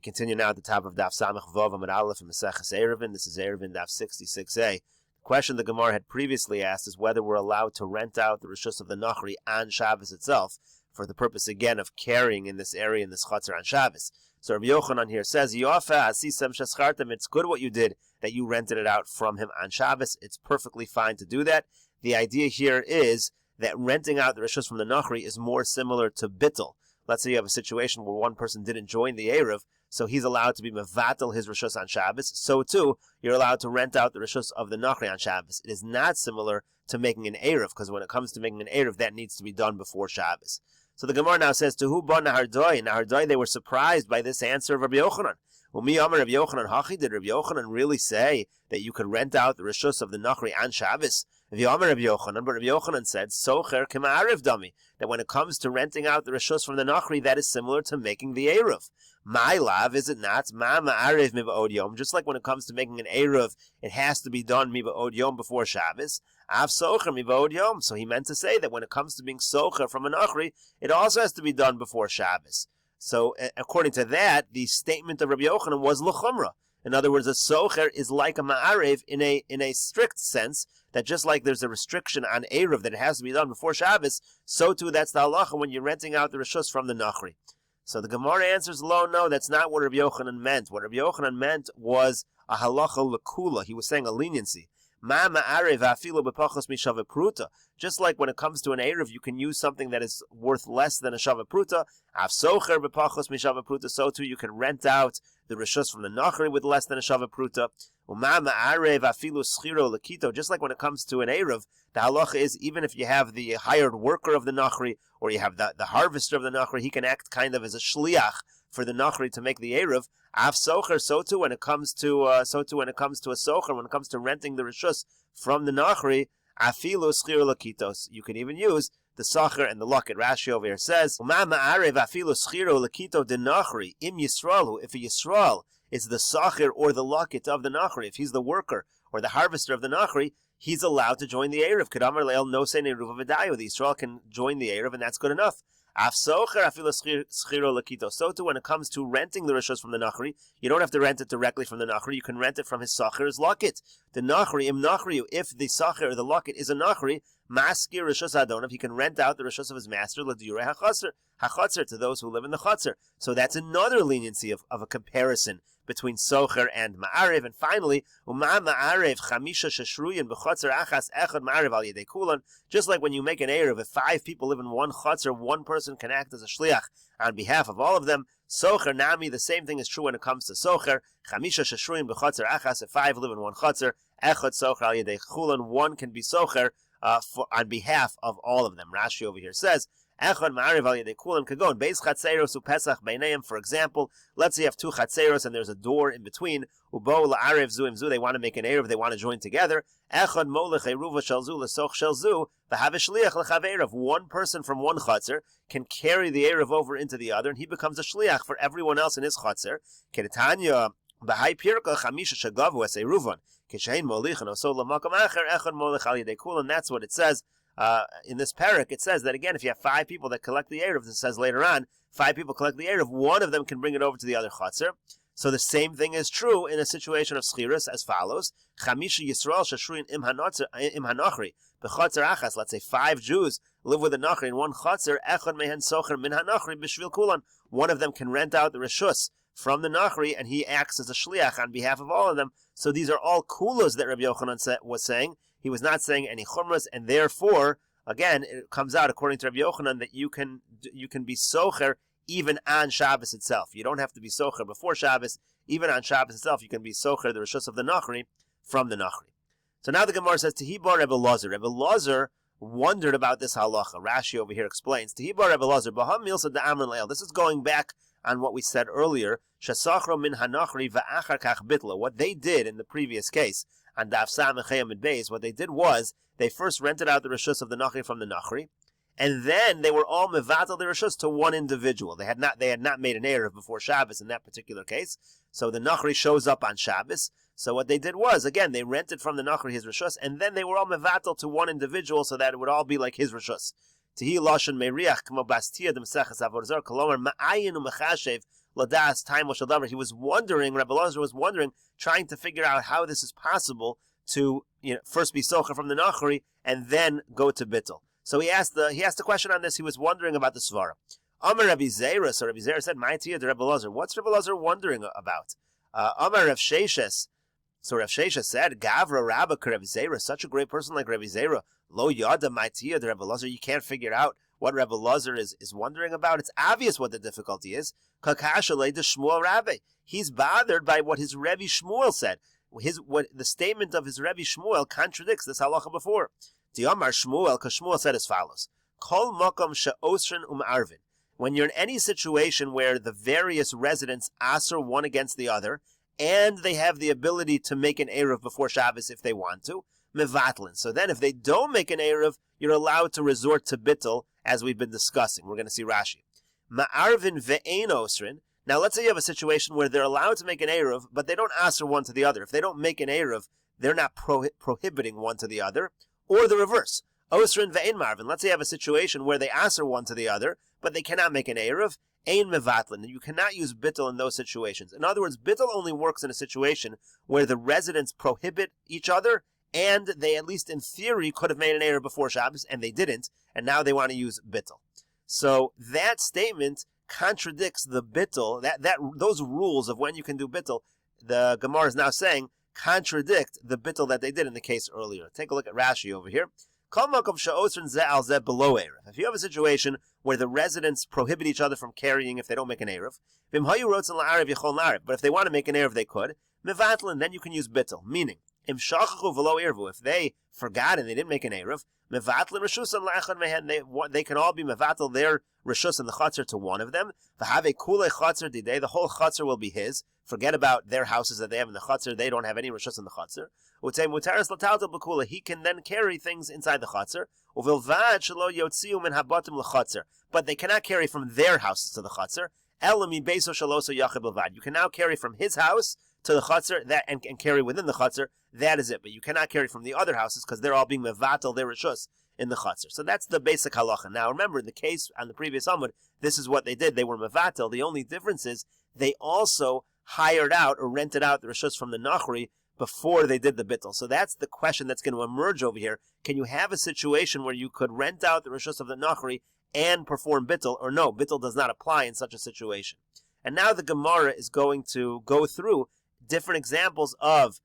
continue now at the top of Daf Samech Vav Amud Aleph in Meseches Eruvin. This is Eruvin Daf 66a. The question the Gemara had previously asked is whether we're allowed to rent out the rishus of the Nachri on Shabbos itself for the purpose, again, of carrying in this area, in this Chatzar on Shabbos. So Rabbi Yochanan here says, Yofa asisem sheschartem, it's good what you did, that you rented it out from him on Shabbos. It's perfectly fine to do that. The idea here is that renting out the rishus from the Nachri is more similar to bittul. Let's say you have a situation where one person didn't join the Eruv, so he's allowed to be mevatel his rishus on Shabbos. So too, you're allowed to rent out the rishus of the Nachri on Shabbos. It is not similar to making an Eruv, because when it comes to making an Eruv, that needs to be done before Shabbos. So the Gemara now says, to who ba Nahardoi? Nahardoi, they were surprised by this answer of Rabbi Yochanan. Umi Amar Rabbi Yochanan Hachi, did Rabbi Yochanan really say that you could rent out the rishus of the Nachri on Shabbos? Rabbi Yochanan, but Rabbi Yochanan said, Socher k'ma'ariv dami, that when it comes to renting out the rishus from the Nachri, that is similar to making the Eruv. My love, is it not? Ma ma'ariv miba'od yom. Just like when it comes to making an Eruv, it has to be done miba'od yom before Shabbos. Av socher miba'od yom. So he meant to say that when it comes to being socher from a Nachri, it also has to be done before Shabbos. So according to that, the statement of Rabbi Yochanan was l'chumra. In other words, a socher is like a ma'ariv in a strict sense, that just like there's a restriction on Eruv that it has to be done before Shabbos, so too that's the halacha when you're renting out the rishus from the Nachri. So the Gemara answers, no, that's not what Rabbi Yochanan meant. What Rabbi Yochanan meant was a halacha l'kula. He was saying a leniency. Ma ma'ariv afilu b'pachos mishaveh pruta. Just like when it comes to an Eruv, you can use something that is worth less than a shaveh pruta. Av socher b'pachos mishaveh pruta. So too you can rent out the rishus from the Nachri with less than a shaveh pruta. Uma ma'arev afilu schiro lekito. Just like when it comes to an Eruv, the halacha is even if you have the hired worker of the Nachri or you have the harvester of the Nachri, he can act kind of as a shliach for the Nachri to make the Eruv. Av socher, so too when it comes to a socher, when it comes to renting the rishus from the Nachri, afilu schiro lekitos. You can even use the sacher and the locket. Rashi over here says, Uma ma'arev afilu schiro lekito de Nachri im Yisraelu. If a Yisrael is the sacher or the locket of the Nachri, if he's the worker or the harvester of the Nachri, he's allowed to join the Eruv. Kedamar leil no se neruv v'dayu. The Yisrael can join the Eruv, and that's good enough. Af socher afilu schiro lekito. So too, when it comes to renting the rishus from the Nachri, you don't have to rent it directly from the Nachri. You can rent it from his sacher's locket. The Nachri im Nachri. If the sacher or the locket is a Nachri, maskir rishus adonav, he can rent out the rishus of his master l'diurei hachatzer to those who live in the chatzar. So that's another leniency of a comparison between socher and ma'ariv. And finally, uma ma'ariv chamisha sheshruyin b'chatzar achas echad ma'ariv al yedei kulan. Just like when you make an Eruv, if 5 people live in one chatzar, one person can act as a shliach on behalf of all of them. Socher nami, the same thing is true when it comes to socher. Chamisha sheshruyin b'chatzar achas, if 5 live in one chatzar, echad socher al yedei kulan, one can be socher on behalf of all of them. Rashi over here says, Echad ma'ariv al yedei kulam kagon beis chatzeros upesach beineim. For example, let's say you have 2 chatzeros and there's a door in between. Ubo la'arev zu im zu. They want to make an eruv. They want to join together. Echad molech eruva shel zu lesoch shel zu. V'hav shliach lechaveirav. One person from one chatzer can carry the eruv over into the other, and he becomes a shliach for everyone else in his chatzer. Kedetanya b'hai pirka chamisha shagavu es eruvon kishein molichan oso lamakam acher echad molech al yedei kulam. That's what it says. In this parak, it says that again, if you have 5 people that collect the Eruv, it says later on, 5 people collect the Eruv, one of them can bring it over to the other chatzar. So the same thing is true in a situation of schiras as follows: Chamisha Yisrael shashruin im hanachri b'chatzar achas. Let's say 5 Jews live with a nachri in one chatzar. Echad mehen socher min hanachri b'shvil kulan. One of them can rent out the rishus from the nachri, and he acts as a shliach on behalf of all of them. So these are all kulas that Rabbi Yochanan was saying. He was not saying any chumras, and therefore, again, it comes out according to Rabbi Yochanan that you can be socher even on Shabbos itself. You don't have to be socher before Shabbos. Even on Shabbos itself, you can be socher the rishus of the Nachri from the Nachri. So now the Gemara says, Tehibar Rebbe Lazar. Rebbe Lazar wondered about this halacha. Rashi over here explains, Tehibar Rebbe Lazar, Baham Milsa Da'amran Leil. This is going back on what we said earlier, Shasachro min hanachri va'achar kach bitla. What they did in the previous case, on Daf Samech Amud Beis, what they did was, they first rented out the rishus of the Nachri from the Nachri, and then they were all mevatel the rishus to one individual. They had not made an Eruv before Shabbos in that particular case, so the Nachri shows up on Shabbos. So what they did was, again, they rented from the Nachri his rishus, and then they were all mevatel to one individual, so that it would all be like his rishus. Tehi lashon meriach k'mo bastia de Meseches Avodah Zarah kolomar ma'ayin u'mechashev ladas time He was wondering, Rebbe Elazar was wondering, trying to figure out how this is possible to first be socha from the nachri and then go to bittul. So he asked the question on this. He was wondering about the svara. Amar Rabbi Zera. So Rabbi Zera said, "My tia to Rebbe Elazar. What's Rebbe Elazar wondering about?" Amar Rav Sheshes. So Rav Sheshes said, "Gavra Rabba Rabbi Zera, such a great person like Rabbi Zera, lo yada my tia to Rebbe Elazar. You can't figure out what Rebbe Elazar is wondering about. It's obvious what the difficulty is. Kakashalei de Shmuel Rabbi. He's bothered by what his Rebbe Shmuel said. The statement of his Rebbe Shmuel contradicts this halacha before. Diamar Shmuel, because Shmuel said as follows: Kol makom she'osrin u'ma'arvin. When you're in any situation where the various residents aser one against the other, and they have the ability to make an eruv before Shabbos if they want to, mevatlin. So then if they don't make an eruv, you're allowed to resort to bittul, as we've been discussing. We're going to see Rashi. Ma'arvin ve'ein osrin. Now let's say you have a situation where they're allowed to make an eruv, but they don't aser one to the other. If they don't make an eruv, they're not prohibiting one to the other, or the reverse. Osrin ve'ein marvin. Let's say you have a situation where they aser one to the other, but they cannot make an eruv. Ein mevatlin. You cannot use bittul in those situations. In other words, bittul only works in a situation where the residents prohibit each other, and they, at least in theory, could have made an eruv before Shabbos, and they didn't, and now they want to use bittul. So that statement contradicts the bittul. Those rules of when you can do bittul, the Gemara is now saying, contradict the bittul that they did in the case earlier. Take a look at Rashi over here. If you have a situation where the residents prohibit each other from carrying if they don't make an eruv, but if they want to make an eruv, they could. Mevatlin, then you can use bittul. Meaning, if they forgot and they didn't make an eruv, they can all be mevatel their reshus in the chatzar to one of them. The whole chatzar will be his. Forget about their houses that they have in the chatzar. They don't have any reshus in the chatzar. He can then carry things inside the chatzar. But they cannot carry from their houses to the chatzar. You can now carry from his house to the chatzar and carry within the chatzar. That is it. But you cannot carry from the other houses because they're all being mevatel their reshus in the chatzar. So that's the basic halacha. Now remember, in the case on the previous Amud, this is what they did. They were mevatel. The only difference is they also hired out or rented out the reshus from the nachri before they did the bittul. So that's the question that's going to emerge over here. Can you have a situation where you could rent out the reshus of the nachri and perform bittul, or no, bittul does not apply in such a situation? And now the Gemara is going to go through different examples of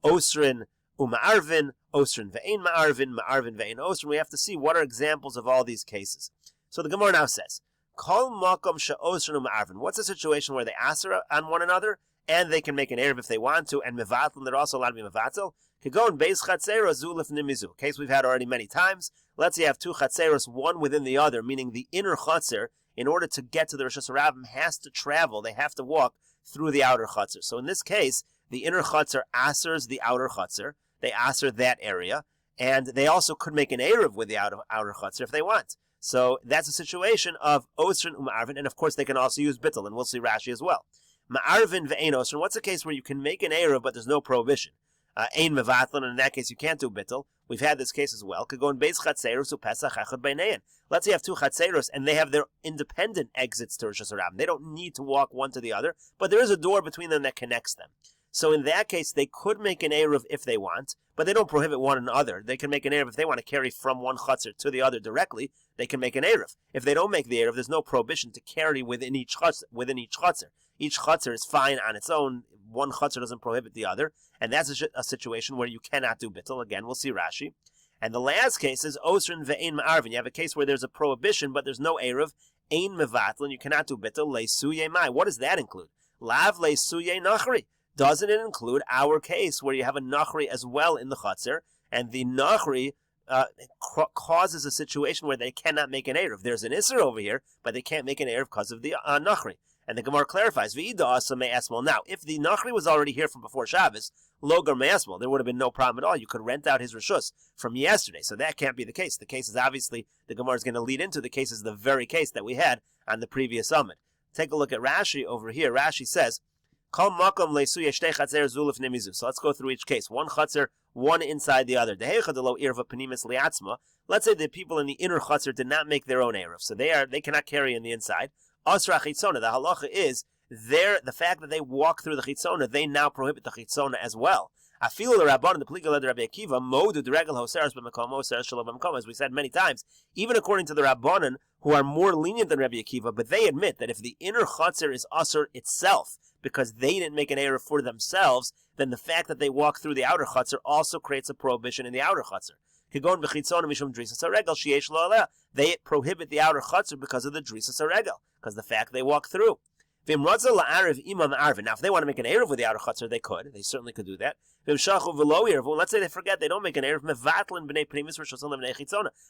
osrin u'ma'arvin, osrin ve'ein ma'arvin, ma'arvin ve'ein osrin. We have to see what are examples of all these cases. So the Gemara now says, Kol makom she'osrin u'ma'arvin. What's a situation where they aser on one another, and they can make an eruv if they want to, and mevatel, they're also allowed to be mevatel? Could go in beis chatzeros zulif nimizu. Case we've had already many times. Let's say you have two chatzeros, one within the other, meaning the inner chatzer, in order to get to the Rosh Hashanah, has to travel. They have to walk through the outer chatzer. So in this case, the inner chatzer asers the outer chatzer. They aser that area, and they also could make an eruv with the outer chatzer if they want. So that's a situation of osrin u'ma'arvin, and of course they can also use bittul, and we'll see Rashi as well. Ma'arvin ve'ein osrin. What's a case where you can make an eruv but there's no prohibition? Ein mevatlin, and in that case you can't do bittul. We've had this case as well. Could go in beis chatzeros u'pesach echad beinein. Let's say you have two chatzeros and they have their independent exits to Rosh Hashanah. They don't need to walk one to the other, but there is a door between them that connects them. So in that case, they could make an eruv if they want, but they don't prohibit one another. They can make an eruv if they want to carry from one chutzner to the other directly. They can make an eruv. If they don't make the eruv, there's no prohibition to carry within each chutzner. Each chutzner is fine on its own. One chutzner doesn't prohibit the other, and that's a situation where you cannot do bittul. Again, we'll see Rashi. And the last case is osrin ve'ein ma'arvin. You have a case where there's a prohibition, but there's no eruv. Ein mevatlin. You cannot do bittul. Le'suye mai. What does that include? Lav le'suye nachri. Doesn't it include our case where you have a nachri as well in the chutzner, and the nachri causes a situation where they cannot make an eruv? There's an isser over here, but they can't make an eruv because of the nachri. And the Gemara clarifies, now, if the nachri was already here from before Shabbos, logar me'esmol, there would have been no problem at all. You could rent out his reshus from yesterday, so that can't be the case. The case is obviously, the Gemara is going to lead into the case is the very case that we had on the previous summit. Take a look at Rashi over here. Rashi says, Kol makom le'suye shtei chatzer zulif nemizu. So let's go through each case. One chatzer, one inside the other. Let's say the people in the inner chatzer did not make their own eruv, so they cannot carry in the inside. Asra chitzona. The halacha is the fact that they walk through the chitzona, they now prohibit the chitzona as well. Afilu the Rabbanan, the Pliga led Rabbi Akiva, modu deregel hoseres b'makom hoseres shalom b'makom, as we said many times, even according to the Rabbanan, who are more lenient than Rabbi Akiva, but they admit that if the inner chutzner is usher itself, because they didn't make an error for themselves, then the fact that they walk through the outer chutzner also creates a prohibition in the outer chutzner. They prohibit the outer chutzner because of the drisas haregel, because the fact they walk through. Now, if they want to make an eruv with the outer chutzner, they could. They certainly could do that. Let's say they forget, they don't make an eruv.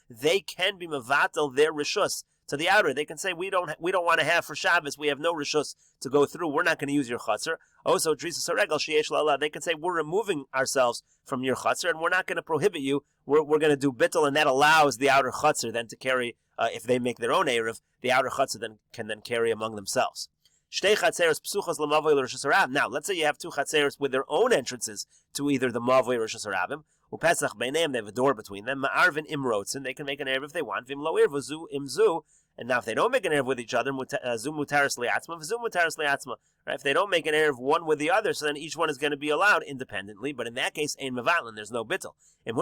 They can be mevatel their rishus to the outer. They can say, we don't want to have for Shabbos. We have no rishus to go through. We're not going to use your chutzner. Also, drisas haregel sheyesh la'ala. They can say, we're removing ourselves from your chutzner, and we're not going to prohibit you. We're going to do bittul, and that allows the outer chutzner then to carry. If they make their own eruv, the outer chutzner then can carry among themselves. Now, let's say you have two chatzeros with their own entrances to either the mavoi or Rishus Harabim. Upesach beinam, they have a door between them. Ma'arvin imrotzen, they can make an erev if they want. Vim lo irvu zu imzu. And now, if they don't make an erev with each other, zu mutaris liatzma, zu mutaris liatzma. Right? If they don't make an erev one with the other, so then each one is going to be allowed independently. But in that case, ein mevatlin, there's no bittul. If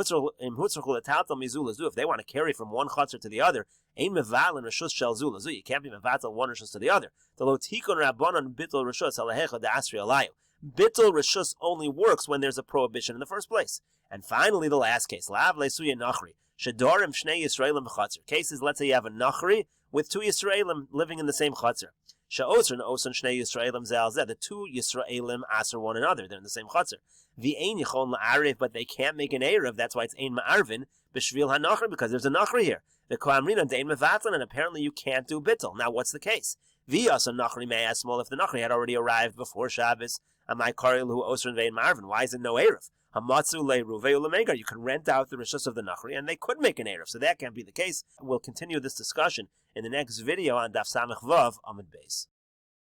they want to carry from one chutzner to the other, ein mevatlin rishus shel zu lazu. You can't be mevatel one rishus to the other. The lo tikun rabbanon bittul rishus alahecha da'asri alayu. Bittul rishus only works when there's a prohibition in the first place. And finally, the last case, lav lesuya nachri. Shedorim shnei Yisraelim b'chatzir. Cases, let's say you have a nachri with two Yisraelim living in the same chatzir. She'osr and osan shnei Yisraelim ze'al. The two Yisraelim aser one another. They're in the same chatzir. V'ein yichon la'arif, but they can't make an erev. That's why it's ein ma'arvin b'shvil ha'nachri, because there's a nachri here. The kohamrina dein mevatlan, and apparently you can't do bittul. Now, what's the case? V'yasa nachri me'asmol, if the nachri had already arrived before Shabbos, amai karil hu osr ve'in ma'arvin. Why is it no erev? Hamatzu le'ruvei u'lemegar. You can rent out the rishus of the nachri, and they could make an erev, so that can't be the case. We'll continue this discussion in the next video on Daf Samech Vav Amud Beis.